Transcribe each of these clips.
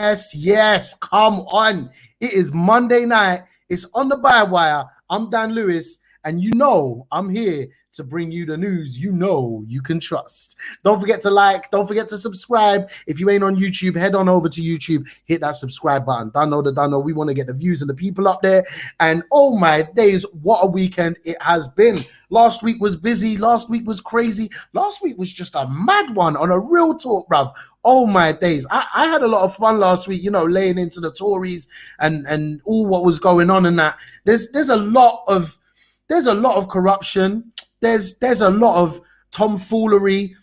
Yes, come on. It is Monday night. It's on the Bywire. I'm Dan Lewis, and you know I'm here to bring you the news you know you can trust. Don't forget to like, don't forget to subscribe. If you ain't on YouTube, head on over to YouTube, hit that subscribe button. Dano. We want to get the views and the people up there. And oh my days, what a weekend it has been. Last week was busy. Last week was crazy. Last week was just a mad one on a real talk, bruv. Oh my days. I had a lot of fun last week, laying into the Tories and all what was going on and that. There's a lot of corruption. There's a lot of tomfoolery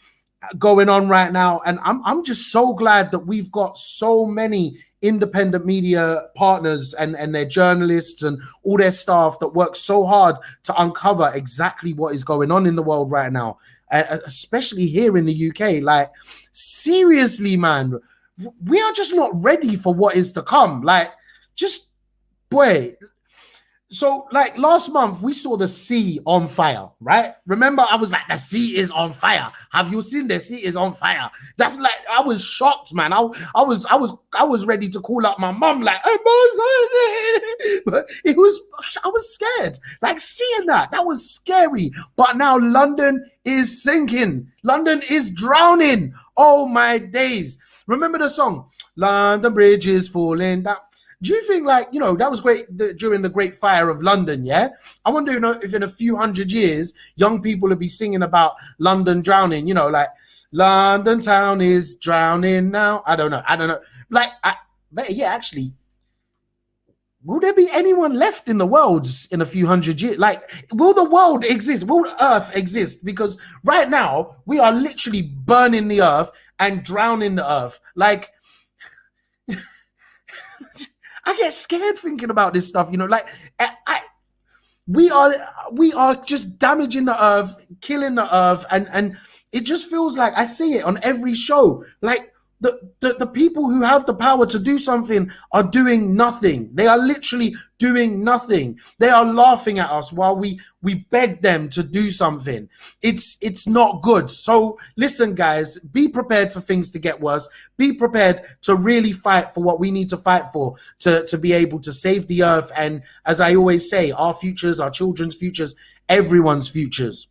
going on right now. And I'm just so glad that we've got so many independent media partners and their journalists and all their staff that work so hard to uncover exactly what is going on in the world right now, especially here in the UK. Like, seriously, man, we are just not ready for what is to come. Like, just, boy. So, like, last month, we saw the sea on fire, right? Remember, I was like, the sea is on fire. Have you seen the sea is on fire? That's like, I was shocked, man. I was ready to call up my mom, like, hey, but I was scared. Like, seeing that was scary. But now London is sinking. London is drowning. Oh, my days. Remember the song, London Bridge is falling down? Do you think, like, that was great during the Great Fire of London, yeah? I wonder, if in a few hundred years, young people will be singing about London drowning, like, London town is drowning now. I don't know. Like, yeah, actually, will there be anyone left in the world in a few hundred years? Like, will the world exist? Will Earth exist? Because right now, we are literally burning the Earth and drowning the Earth. Like, I get scared thinking about this stuff, like we are just damaging the Earth, killing the Earth, and it just feels like I see it on every show. Like the people who have the power to do something are doing nothing. They are literally doing nothing. They are laughing at us while we beg them to do something. It's not good. So listen, guys, be prepared for things to get worse. Be prepared to really fight for what we need to fight for to be able to save the Earth. And as I always say, our futures, our children's futures, everyone's futures.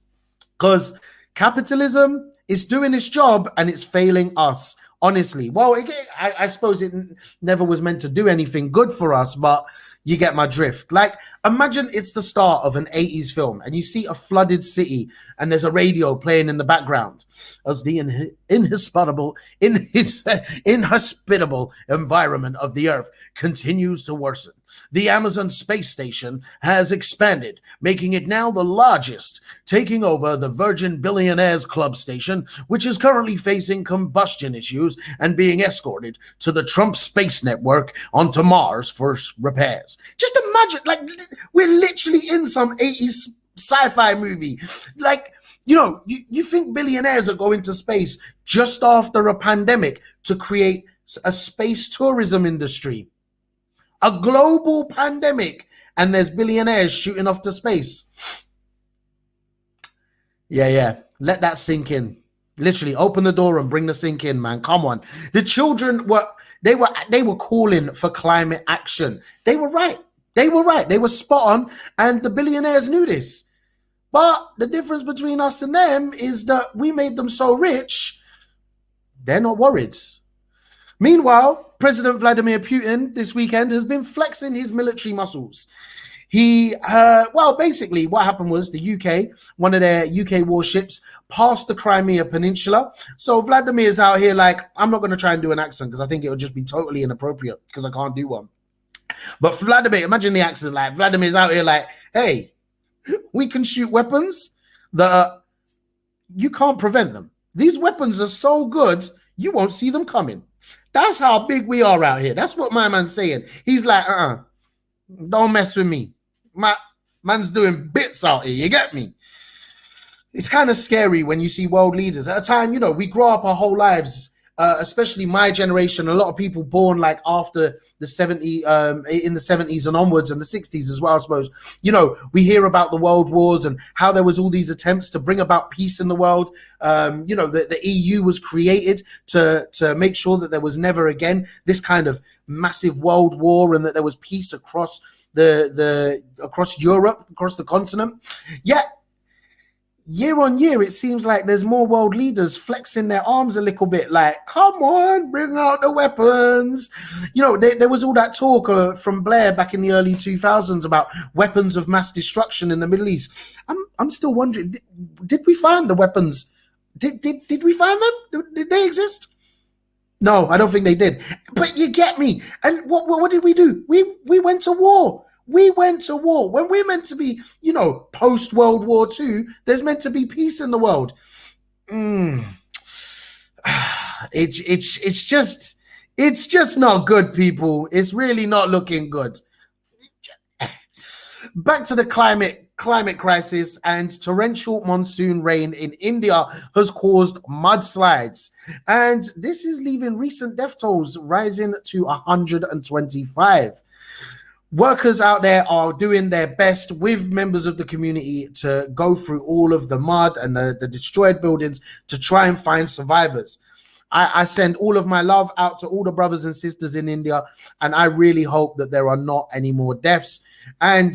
Because capitalism is doing its job and it's failing us. Honestly, well, I suppose it never was meant to do anything good for us, but you get my drift. Like, imagine it's the start of an 80s film and you see a flooded city and there's a radio playing in the background as the inhospitable environment of the Earth continues to worsen. The Amazon space station has expanded, making it now the largest, taking over the Virgin Billionaires Club station, which is currently facing combustion issues and being escorted to the Trump space network onto Mars for repairs. Just imagine, like, we're literally in some 80s sci-fi movie. Like, you think billionaires are going to space just after a pandemic to create a space tourism industry? A global pandemic, and there's billionaires shooting off to space. Yeah. Let that sink in. Literally, open the door and bring the sink in, man. Come on. The children were calling for climate action. They were right. They were spot on, and the billionaires knew this. But the difference between us and them is that we made them so rich, they're not worried. Meanwhile, President Vladimir Putin this weekend has been flexing his military muscles. He, basically what happened was the UK, one of their UK warships passed the Crimea Peninsula. So Vladimir's out here like, I'm not going to try and do an accent because I think it would just be totally inappropriate because I can't do one. But Vladimir, imagine the accent, like Vladimir's out here like, hey, we can shoot weapons that you can't prevent them. These weapons are so good, you won't see them coming. That's how big we are out here. That's what my man's saying. He's like, don't mess with me. My man's doing bits out here. You get me? It's kind of scary when you see world leaders at a time, we grow up our whole lives especially my generation, a lot of people born like after the 70s, in the 70s and onwards, and the 60s as well, I suppose. You know, we hear about the world wars and how there was all these attempts to bring about peace in the world. You know, the EU was created to make sure that there was never again this kind of massive world war, and that there was peace across across Europe, across the continent. Yet year on year, it seems like there's more world leaders flexing their arms a little bit, like, come on, bring out the weapons. You know, there was all that talk from Blair back in the early 2000s about weapons of mass destruction in the Middle East. I'm still wondering, did we find the weapons? Did we find them? Did they exist? No, I don't think they did. But you get me. And what did we do? We went to war. We went to war when we're meant to be, you know, post World War II. There's meant to be peace in the world. It's just not good, people. It's really not looking good. Back to the climate crisis, and torrential monsoon rain in India has caused mudslides, and this is leaving recent death tolls rising to 125. Workers out there are doing their best with members of the community to go through all of the mud and the destroyed buildings to try and find survivors. I send all of my love out to all the brothers and sisters in India, and I really hope that there are not any more deaths. And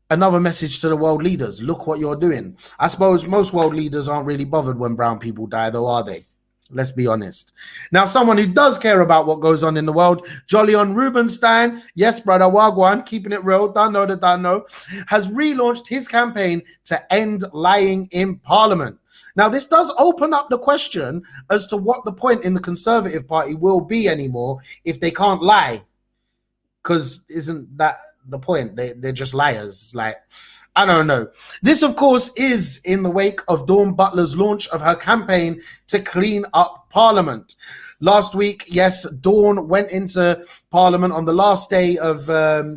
another message to the world leaders: look what you're doing. I suppose most world leaders aren't really bothered when brown people die, though, are they? Let's be honest. Now, someone who does care about what goes on in the world, Jolyon Rubenstein, yes, brother, Wagwan, keeping it real, don't know, has relaunched his campaign to end lying in Parliament. Now, this does open up the question as to what the point in the Conservative Party will be anymore if they can't lie. Because isn't that the point? They're just liars. Like, I don't know. This, of course, is in the wake of Dawn Butler's launch of her campaign to clean up Parliament. Last week, yes, Dawn went into Parliament on the last day of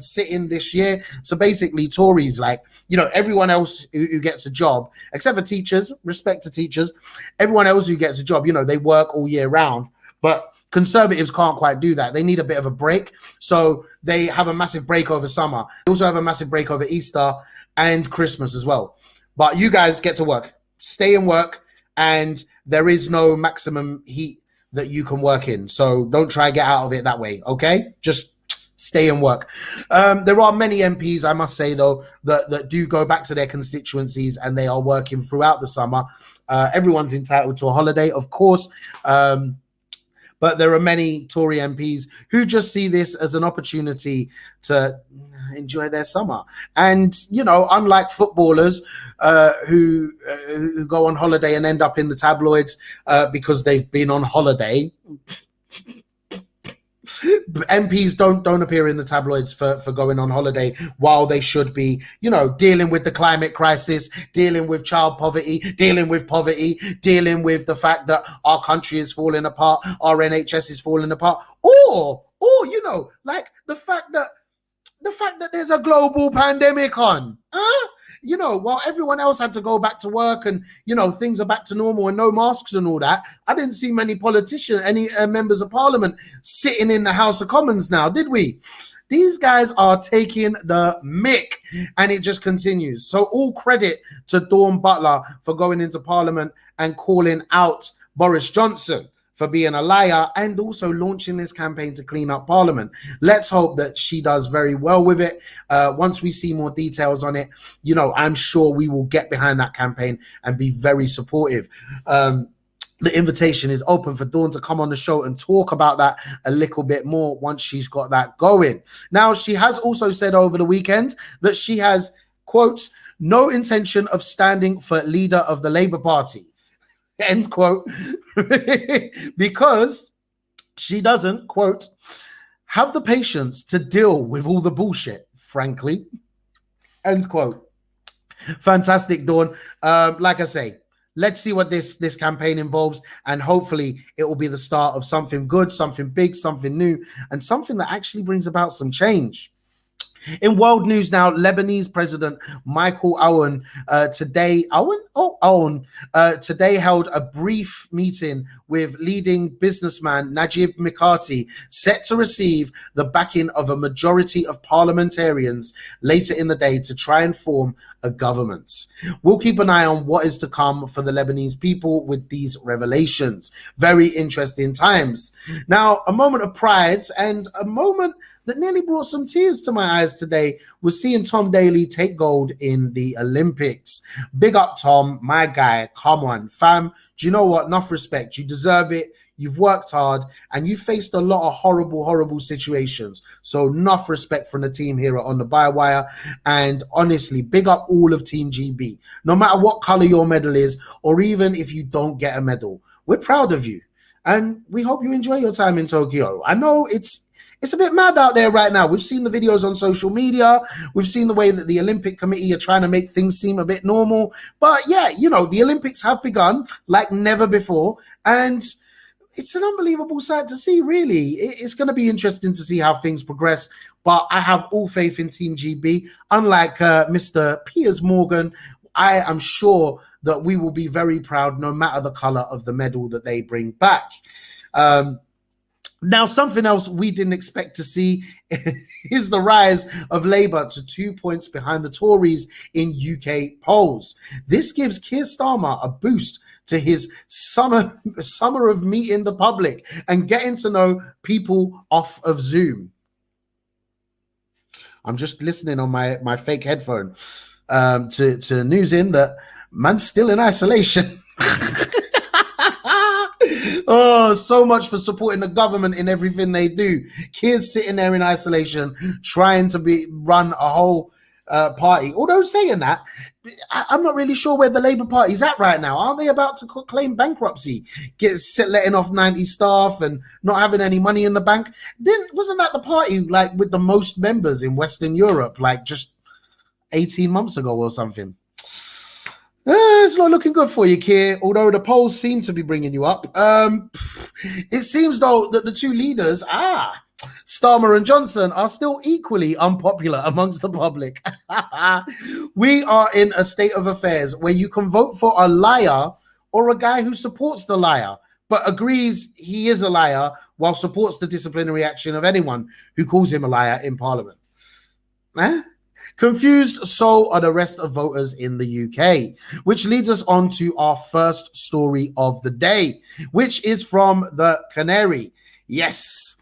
sitting this year. So basically, Tories, like, you know, everyone else who gets a job, except for teachers, respect to teachers, everyone else who gets a job, you know, they work all year round. But Conservatives can't quite do that. They need a bit of a break. So they have a massive break over summer. They also have a massive break over Easter and Christmas as well. But you guys get to work, stay and work, and there is no maximum heat that you can work in. So don't try to get out of it that way, okay? Just stay and work. There are many MPs, I must say, though, that do go back to their constituencies and they are working throughout the summer. Everyone's entitled to a holiday, of course. But there are many Tory MPs who just see this as an opportunity to enjoy their summer. And, you know, unlike footballers who go on holiday and end up in the tabloids because they've been on holiday, MPs don't appear in the tabloids for going on holiday while they should be, you know, dealing with the climate crisis, dealing with child poverty, dealing with the fact that our country is falling apart, our NHS is falling apart, or you know, like the fact that there's a global pandemic on, you know, while everyone else had to go back to work and, you know, things are back to normal and no masks and all that. I didn't see many politicians, any members of Parliament sitting in the House of Commons now, did we? These guys are taking the mick, and it just continues. So all credit to Dawn Butler for going into Parliament and calling out Boris Johnson for being a liar and also launching this campaign to clean up Parliament. Let's hope that she does very well with it. Once we see more details on it, you know, I'm sure we will get behind that campaign and be very supportive. The invitation is open for Dawn to come on the show and talk about that a little bit more once she's got that going. Now, she has also said over the weekend that she has, quote, no intention of standing for leader of the Labour Party, end quote, because she doesn't, quote, have the patience to deal with all the bullshit, frankly, end quote. Fantastic, Dawn. Like I say, let's see what this campaign involves, and hopefully it will be the start of something good, something big, something new, and something that actually brings about some change. In world news now, Lebanese President Michael Owen today, Owen? own today held a brief meeting with leading businessman Najib Mikati, set to receive the backing of a majority of parliamentarians later in the day to try and form a government. We'll keep an eye on what is to come for the Lebanese people with these revelations. Very interesting times. Now, a moment of pride and a moment that nearly brought some tears to my eyes today was seeing Tom Daley take gold in the Olympics. Big up, Tom, my guy. Come on, fam. Do you know what? Enough respect. You deserve it. You've worked hard and you faced a lot of horrible situations. So enough respect from the team here on the Bywire. And honestly, big up all of Team GB. No matter what color your medal is, or even if you don't get a medal, we're proud of you. And we hope you enjoy your time in Tokyo. I know it's a bit mad out there right now. We've seen the videos on social media. We've seen the way that the Olympic Committee are trying to make things seem a bit normal. But yeah, you know, the Olympics have begun like never before. And it's an unbelievable sight to see, really. It's going to be interesting to see how things progress. But I have all faith in Team GB. Unlike Mr. Piers Morgan, I am sure that we will be very proud no matter the color of the medal that they bring back. Now, something else we didn't expect to see is the rise of Labour to 2 points behind the Tories in UK polls. This gives Keir Starmer a boost to his summer of meeting the public and getting to know people off of Zoom. I'm just listening on my fake headphone to news in that man's still in isolation. Oh, so much for supporting the government in everything they do. Kids sitting there in isolation, trying to run a whole party. Although saying that, I'm not really sure where the Labour Party's at right now. Aren't they about to claim bankruptcy? Letting off 90 staff and not having any money in the bank? Wasn't that the party like with the most members in Western Europe, like just 18 months ago or something? It's not looking good for you, Keir, although the polls seem to be bringing you up. It seems, though, that the two leaders, Starmer and Johnson, are still equally unpopular amongst the public. We are in a state of affairs where you can vote for a liar or a guy who supports the liar, but agrees he is a liar while supports the disciplinary action of anyone who calls him a liar in Parliament. Confused, so are the rest of voters in the UK, which leads us on to our first story of the day, which is from the Canary. Yes,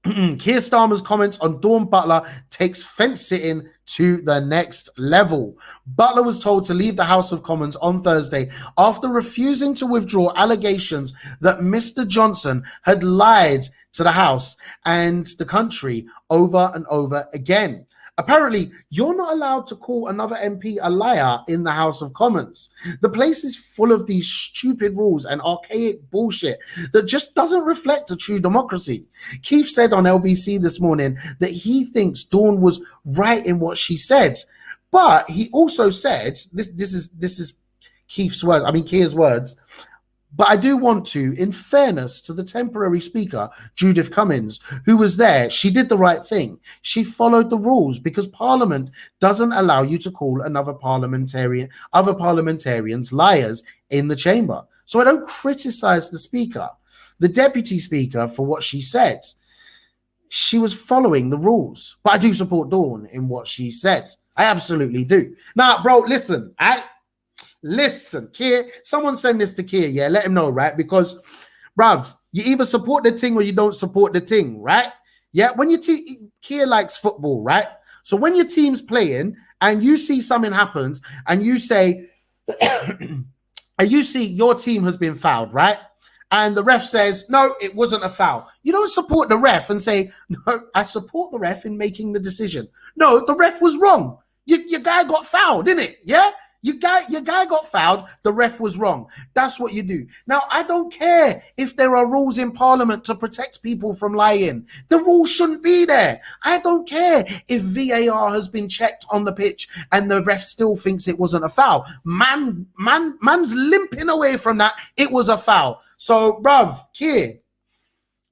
Keir Starmer's comments on Dawn Butler takes fence sitting to the next level. Butler was told to leave the House of Commons on Thursday after refusing to withdraw allegations that Mr. Johnson had lied to the House and the country over and over again. Apparently, you're not allowed to call another MP a liar in the House of Commons. The place is full of these stupid rules and archaic bullshit that just doesn't reflect a true democracy. Keith said on LBC this morning that he thinks Dawn was right in what she said, but he also said, this is Keith's words, Keir's words, but I do want to, in fairness to the temporary speaker, Judith Cummins, who was there, she did the right thing. She followed the rules because Parliament doesn't allow you to call other parliamentarians liars in the chamber. So I don't criticize the speaker, the deputy speaker, for what she said. She was following the rules, but I do support Dawn in what she said. I absolutely do. Now, bro, listen, Listen, Keir, someone send this to Keir, yeah? Let him know, right? Because, bruv, you either support the thing or you don't support the thing, right? Yeah, when your Keir likes football, right? So when your team's playing and you see something happens and you say, and you see your team has been fouled, right? And the ref says, no, it wasn't a foul. You don't support the ref and say, no, I support the ref in making the decision. No, the ref was wrong. Your guy got fouled, didn't it? Yeah? Your guy got fouled. The ref was wrong. That's what you do. Now, I don't care if there are rules in Parliament to protect people from lying. The rules shouldn't be there. I don't care if VAR has been checked on the pitch and the ref still thinks it wasn't a foul. Man's limping away from that. It was a foul. So, bruv, Keir,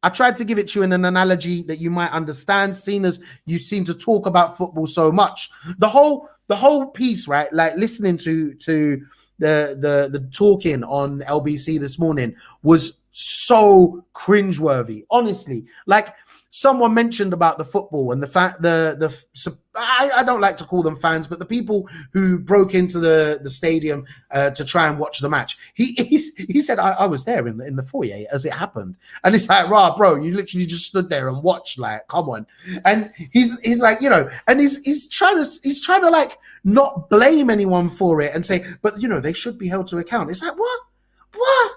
I tried to give it to you in an analogy that you might understand, seeing as you seem to talk about football so much. The whole piece, right? Like listening to the talking on LBC this morning was so cringeworthy. Honestly, like someone mentioned about the football and the fact I don't like to call them fans, but the people who broke into the stadium to try and watch the match. He said I was there in the foyer as it happened, and it's like, rah, bro, you literally just stood there and watched. Like, come on. And he's like, you know, and he's trying to like not blame anyone for it and say, but you know, they should be held to account. It's like, what?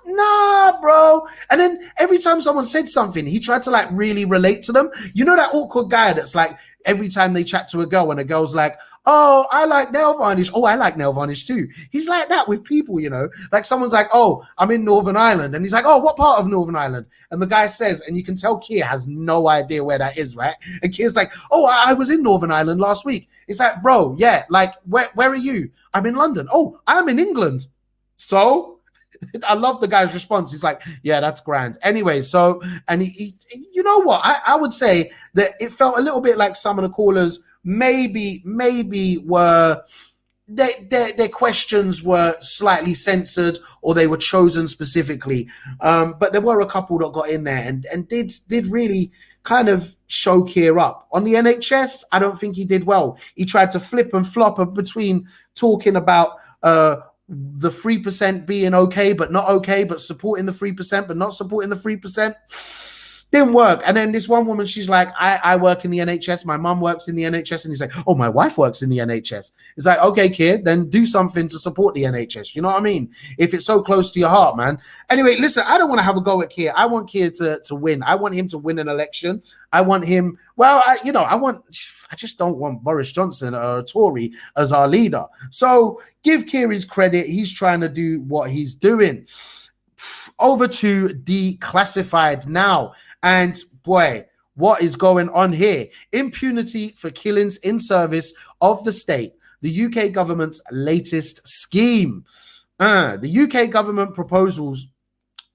Nah, bro. And then every time someone said something, he tried to like really relate to them. You know, that awkward guy that's like, every time they chat to a girl and a girl's like, oh, I like nail varnish. Oh, I like nail varnish too. He's like that with people, you know, like someone's like, oh, I'm in Northern Ireland. And he's like, oh, what part of Northern Ireland? And the guy says, and you can tell Keir has no idea where that is, right? And Keir's like, oh, I was in Northern Ireland last week. It's like, bro, yeah, like, where are you? I'm in London. Oh, I'm in England. So I love the guy's response. He's like, yeah, that's grand. Anyway, so, and he you know what? I would say that it felt a little bit like some of the callers maybe were, their questions were slightly censored or they were chosen specifically. But there were a couple that got in there and did really kind of show Keir up. On the NHS, I don't think he did well. He tried to flip and flop between talking about the 3% being okay, but not okay, but supporting the 3%, but not supporting the 3%. Didn't work. And then this one woman, she's like, I work in the NHS. My mum works in the NHS. And he's like, oh, my wife works in the NHS. It's like, okay, kid, then do something to support the NHS. You know what I mean? If it's so close to your heart, man. Anyway, listen, I don't want to have a go at Keir. I want Keir to win. I want him to win an election. I want him, well, I just don't want Boris Johnson or a Tory as our leader. So give Keir his credit. He's trying to do what he's doing. Over to Declassified now. And boy, what is going on here? Impunity for killings in service of the state. The UK government's latest scheme. The UK government proposals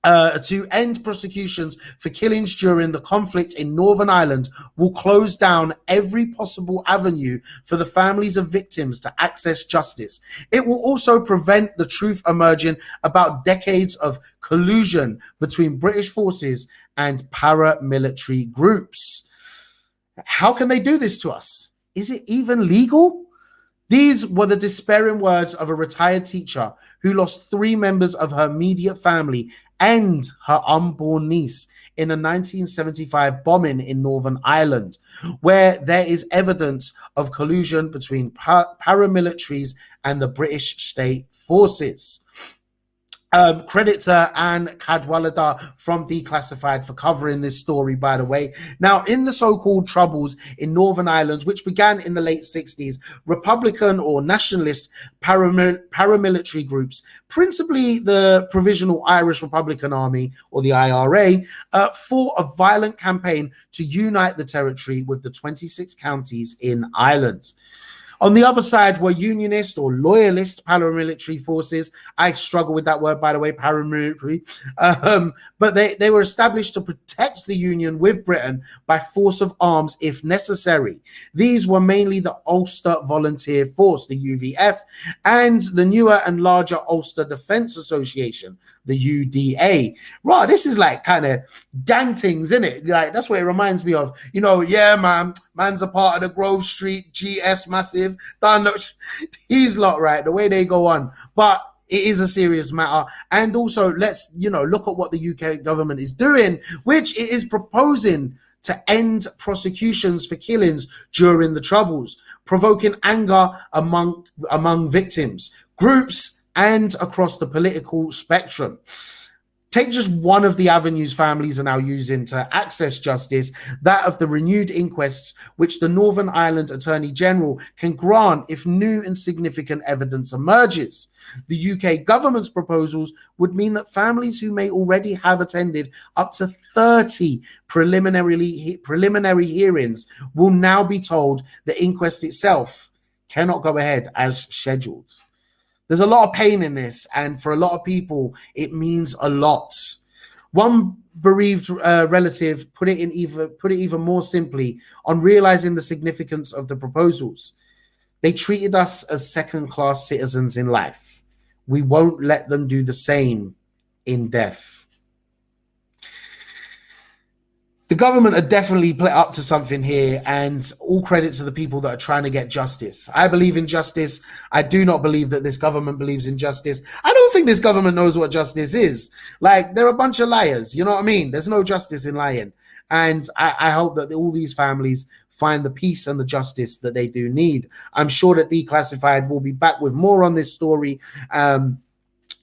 to end prosecutions for killings during the conflict in Northern Ireland will close down every possible avenue for the families of victims to access justice. It will also prevent the truth emerging about decades of collusion between British forces and paramilitary groups. How can they do this to us? Is it even legal? These were the despairing words of a retired teacher who lost 3 members of her immediate family and her unborn niece in a 1975 bombing in Northern Ireland, where there is evidence of collusion between paramilitaries and the British state forces. Credit to Anne Cadwallader from Declassified for covering this story, by the way. Now, in the so-called troubles in Northern Ireland, which began in the late 60s, Republican or nationalist paramilitary groups, principally the Provisional Irish Republican Army, or the IRA, fought a violent campaign to unite the territory with the 26 counties in Ireland. On the other side were unionist or loyalist paramilitary forces. I struggle with that word, by the way, paramilitary. But they were established to protect the union with Britain by force of arms if necessary. These were mainly the Ulster Volunteer Force, the UVF, and the newer and larger Ulster Defence Association, the UDA. Right, this is like kind of gang things, isn't it? Like, that's what it reminds me of. You know, yeah, man's a part of the Grove Street GS massive. These lot, right, the way they go on. But it is a serious matter. And also, let's, look at what the UK government is doing, which it is proposing to end prosecutions for killings during the Troubles, provoking anger among victims, groups, and across the political spectrum. Take just one of the avenues families are now using to access justice, that of the renewed inquests, which the Northern Ireland Attorney General can grant if new and significant evidence emerges. The UK government's proposals would mean that families who may already have attended up to 30 preliminary hearings will now be told the inquest itself cannot go ahead as scheduled. There's a lot of pain in this, and for a lot of people, it means a lot. One bereaved relative put it even more simply on realizing the significance of the proposals. They treated us as second-class citizens in life. We won't let them do the same in death. The government are definitely up to something here, and all credit to the people that are trying to get justice. I believe in justice. I do not believe that this government believes in justice. I don't think this government knows what justice is. Like, they're a bunch of liars. You know what I mean? There's no justice in lying. And I hope that all these families find the peace and the justice that they do need. I'm sure that Declassified will be back with more on this story. And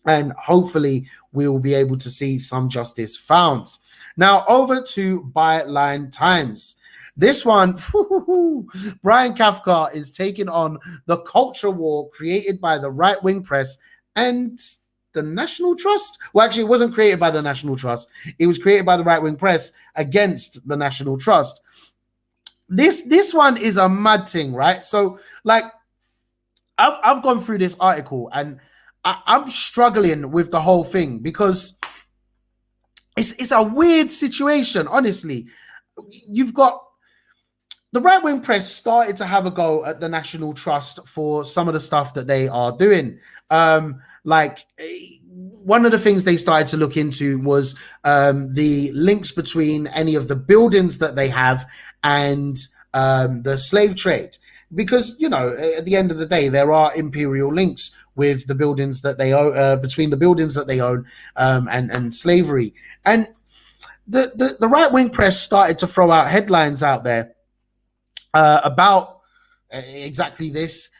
hopefully we will be able to see some justice found. Now, over to Byline Times. This one, Brian Kafka is taking on the culture war created by the right-wing press and the National Trust. Well, actually, it wasn't created by the National Trust. It was created by the right-wing press against the National Trust. This one is a mad thing, right? So, like, I've gone through this article and I'm struggling with the whole thing because it's a weird situation, honestly. You've got the right-wing press started to have a go at the National Trust for some of the stuff that they are doing. Like, one of the things they started to look into was the links between any of the buildings that they have and the slave trade. Because, you know, at the end of the day, there are imperial links with the buildings that they own, between the buildings that they own and slavery. And the right-wing press started to throw out headlines out there about exactly this,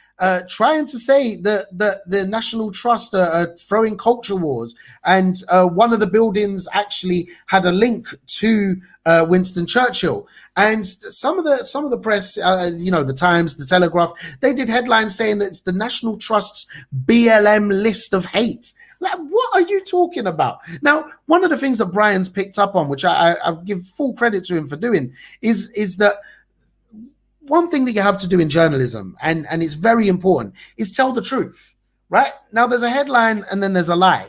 trying to say that the National Trust are throwing culture wars. And one of the buildings actually had a link to Winston Churchill. And some of the press, you know, the Times, the Telegraph, they did headlines saying that it's the National Trust's BLM list of hate. Like, what are you talking about? Now, one of the things that Brian's picked up on, which I give full credit to him for doing, is that one thing that you have to do in journalism, and it's very important, is tell the truth, right? Now, there's a headline and then there's a lie.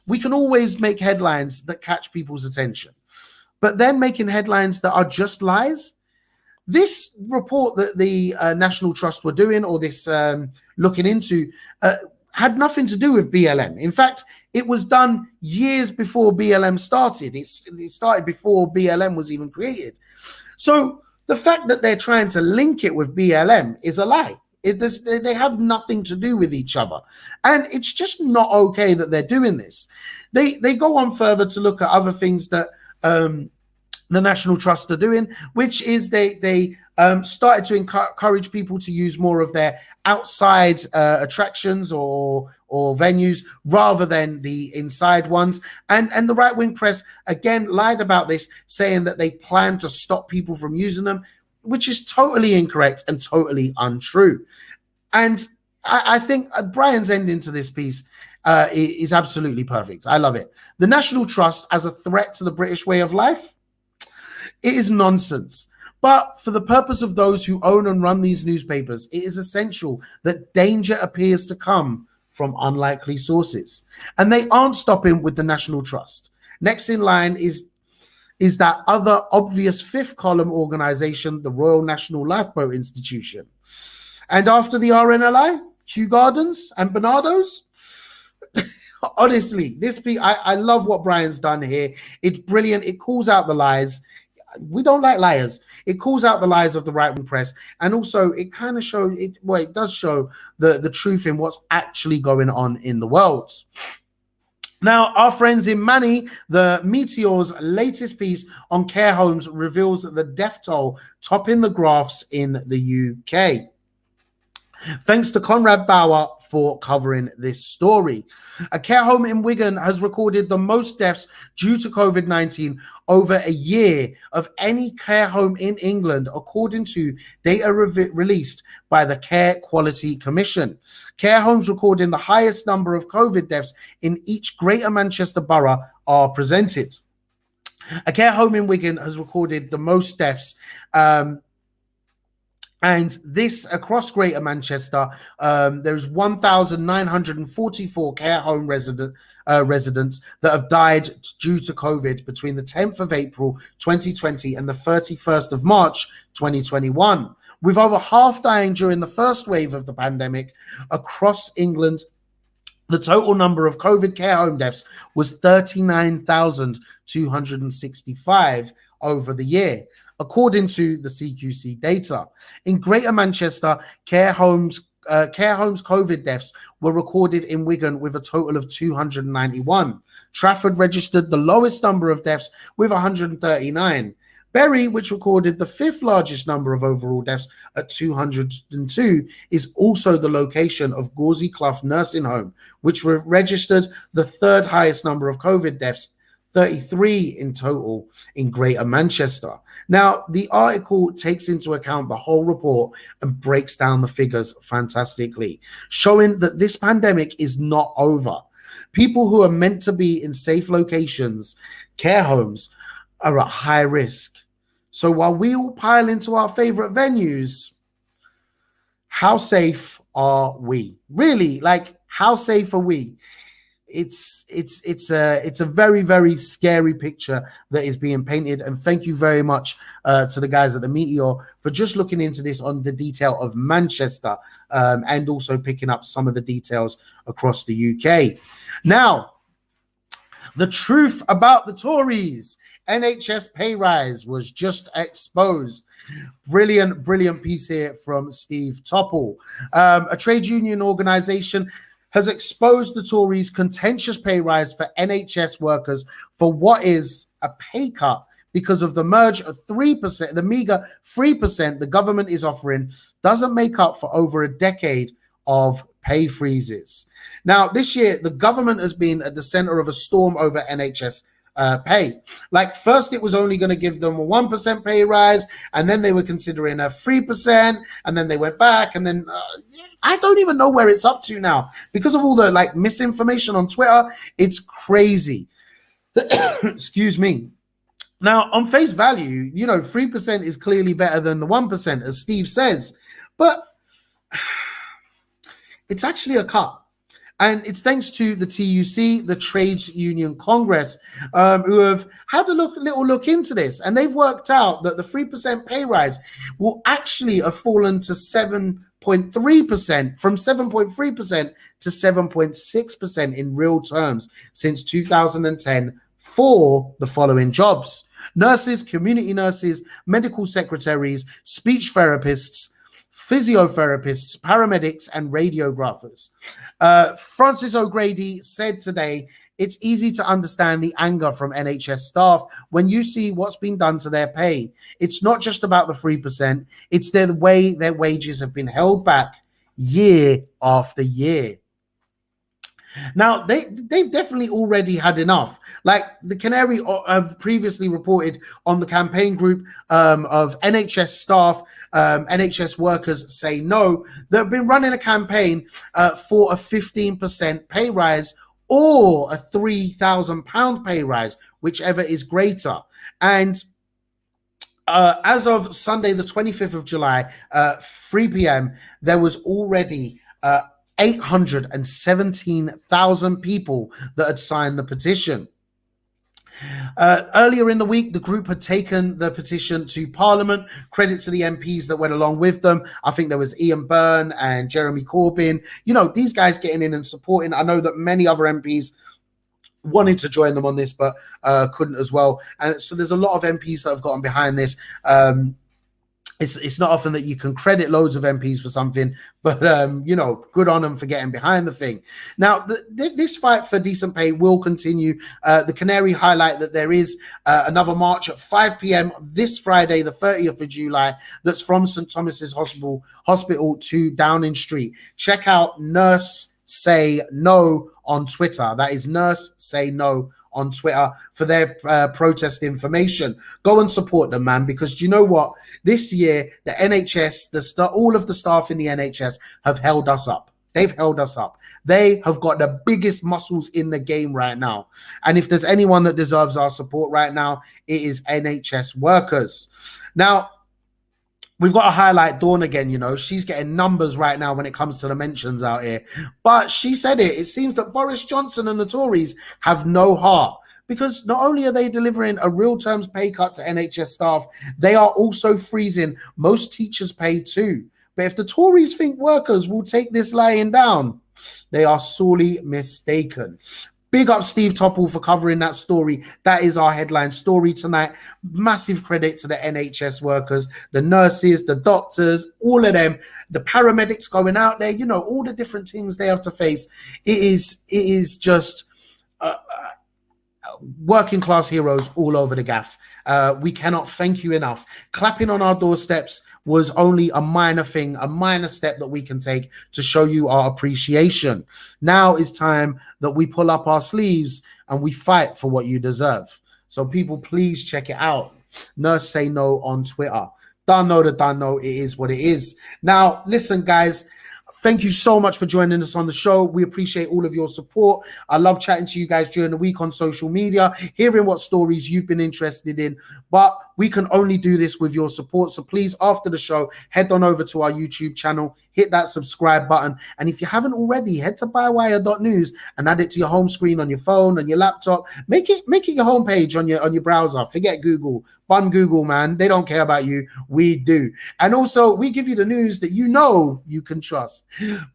We can always make headlines that catch people's attention, but then making headlines that are just lies. This report that the National Trust were doing, or this looking into, had nothing to do with BLM. In fact, it was done years before BLM started. It started before BLM was even created. So the fact that they're trying to link it with BLM is a lie. They have nothing to do with each other. And it's just not okay that they're doing this. They go on further to look at other things that the National Trust are doing, which is they started to encourage people to use more of their outside attractions or venues rather than the inside ones. And the right-wing press, again, lied about this, saying that they plan to stop people from using them, which is totally incorrect and totally untrue. And I think Brian's ending to this piece is absolutely perfect. I love it. The National Trust as a threat to the British way of life, it is nonsense. But for the purpose of those who own and run these newspapers, it is essential that danger appears to come from unlikely sources. And they aren't stopping with the National Trust. Next in line is that other obvious fifth column organization, the Royal National Lifeboat Institution. And after the RNLI, Kew Gardens and Bernardo's. Honestly, I love what Brian's done here. It's brilliant. It calls out the lies. We don't like liars. It calls out the lies of the right-wing press, and also it kind of shows it. Well, it does show the truth in what's actually going on in the world. Now, our friends in Money, the Meteor's latest piece on care homes reveals that the death toll topping the graphs in the UK. Thanks to Conrad Bauer for covering this story. A care home in Wigan has recorded the most deaths due to COVID-19 over a year of any care home in England, according to data released by the Care Quality Commission. Care homes recording the highest number of COVID deaths in each Greater Manchester borough are presented. A care home in Wigan has recorded the most deaths, and this across Greater Manchester. There's 1,944 care home residents that have died due to COVID between the 10th of April 2020 and the 31st of March 2021, with over half dying during the first wave of the pandemic across England. The total number of COVID care home deaths was 39,265 over the year, according to the CQC data. In Greater Manchester, care homes COVID deaths were recorded in Wigan with a total of 291. Trafford registered the lowest number of deaths with 139. Bury, which recorded the fifth largest number of overall deaths at 202, is also the location of Gauzy Clough Nursing Home, which registered the third highest number of COVID deaths, 33 in total in Greater Manchester. Now, the article takes into account the whole report and breaks down the figures fantastically, showing that this pandemic is not over. People who are meant to be in safe locations, care homes, are at high risk. So while we all pile into our favorite venues, how safe are we? Really, like, how safe are we? It's a very, very scary picture that is being painted. And thank you very much to the guys at the Meteor for just looking into this on the detail of Manchester, and also picking up some of the details across the UK. Now, the truth about the Tories. NHS pay rise was just exposed. Brilliant piece here from Steve Topple. A trade union organisation has exposed the Tories' contentious pay rise for NHS workers for what is a pay cut because of the merge of 3%, the meager 3% the government is offering doesn't make up for over a decade of pay freezes. Now, this year, the government has been at the center of a storm over NHS pay. Like, first it was only going to give them a 1% pay rise, and then they were considering a 3%, and then they went back, and then I don't even know where it's up to now because of all the like misinformation on Twitter. It's crazy. Excuse me. Now, on face value, 3% is clearly better than the 1%, as Steve says, but it's actually a cut. And it's thanks to the TUC, the Trades Union Congress, who have had a little look into this. And they've worked out that the 3% pay rise will actually have fallen to 7.3%, from 7.3% to 7.6% in real terms since 2010 for the following jobs: nurses, community nurses, medical secretaries, speech therapists, physiotherapists, paramedics, and radiographers. Francis O'Grady said today, it's easy to understand the anger from NHS staff when you see what's been done to their pay. It's not just about the 3%, it's the way their wages have been held back year after year. Now, they've definitely already had enough. Like, the Canary have previously reported on the campaign group of NHS staff, NHS workers say no. They've been running a campaign for a 15% pay rise or a £3,000 pay rise, whichever is greater. And as of Sunday, the 25th of July, 3 p.m., there was already 817,000 people that had signed the petition. Earlier in the week, the group had taken the petition to Parliament. Credit to the MPs that went along with them. I think there was Ian Byrne and Jeremy Corbyn. These guys getting in and supporting. I know that many other MPs wanted to join them on this, but couldn't as well. And so there's a lot of MPs that have gotten behind this. It's not often that you can credit loads of MPs for something, but, good on them for getting behind the thing. Now, this fight for decent pay will continue. The Canary highlight that there is another march at 5 p.m. this Friday, the 30th of July, that's from St. Thomas's Hospital to Downing Street. Check out Nurse Say No on Twitter. That is Nurse Say No on Twitter for their protest information. Go and support them, man, because do you know what? This year, the NHS, all of the staff in the NHS have held us up. They've held us up. They have got the biggest muscles in the game right now. And if there's anyone that deserves our support right now, it is NHS workers. Now, we've got to highlight Dawn again. She's getting numbers right now when it comes to the mentions out here. But she said it seems that Boris Johnson and the Tories have no heart, because not only are they delivering a real terms pay cut to NHS staff, they are also freezing most teachers' pay too. But if the Tories think workers will take this lying down, They are sorely mistaken. Big up Steve Topple for covering that story. That is our headline story tonight. Massive credit to the NHS workers, the nurses, the doctors, all of them, the paramedics going out there, you know, all the different things they have to face. It is just working class heroes all over the gaff. We cannot thank you enough. Clapping on our doorsteps was only a minor thing, a minor step that we can take to show you our appreciation. Now it's time that we pull up our sleeves and we fight for what you deserve. So people, please check it out. Nurse Say No on Twitter. Don't know the don't know. It is what it is. Now, listen, guys. Thank you so much for joining us on the show. We appreciate all of your support. I love chatting to you guys during the week on social media, hearing what stories you've been interested in. But we can only do this with your support. So please, after the show, head on over to our YouTube channel, hit that subscribe button. And if you haven't already, head to bywire.news and add it to your home screen on your phone, on your laptop. Make it your homepage on your browser. Forget Google. Bun Google, man. They don't care about you. We do. And also, we give you the news that you know you can trust.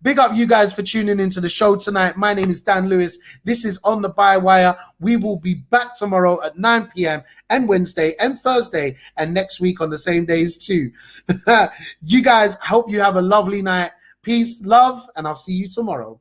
Big up you guys for tuning into the show tonight. My name is Dan Lewis. This is On the Bywire. We will be back tomorrow at 9 p.m. and Wednesday and Thursday and next week on the same days too. You guys, hope you have a lovely night. Peace, love, and I'll see you tomorrow.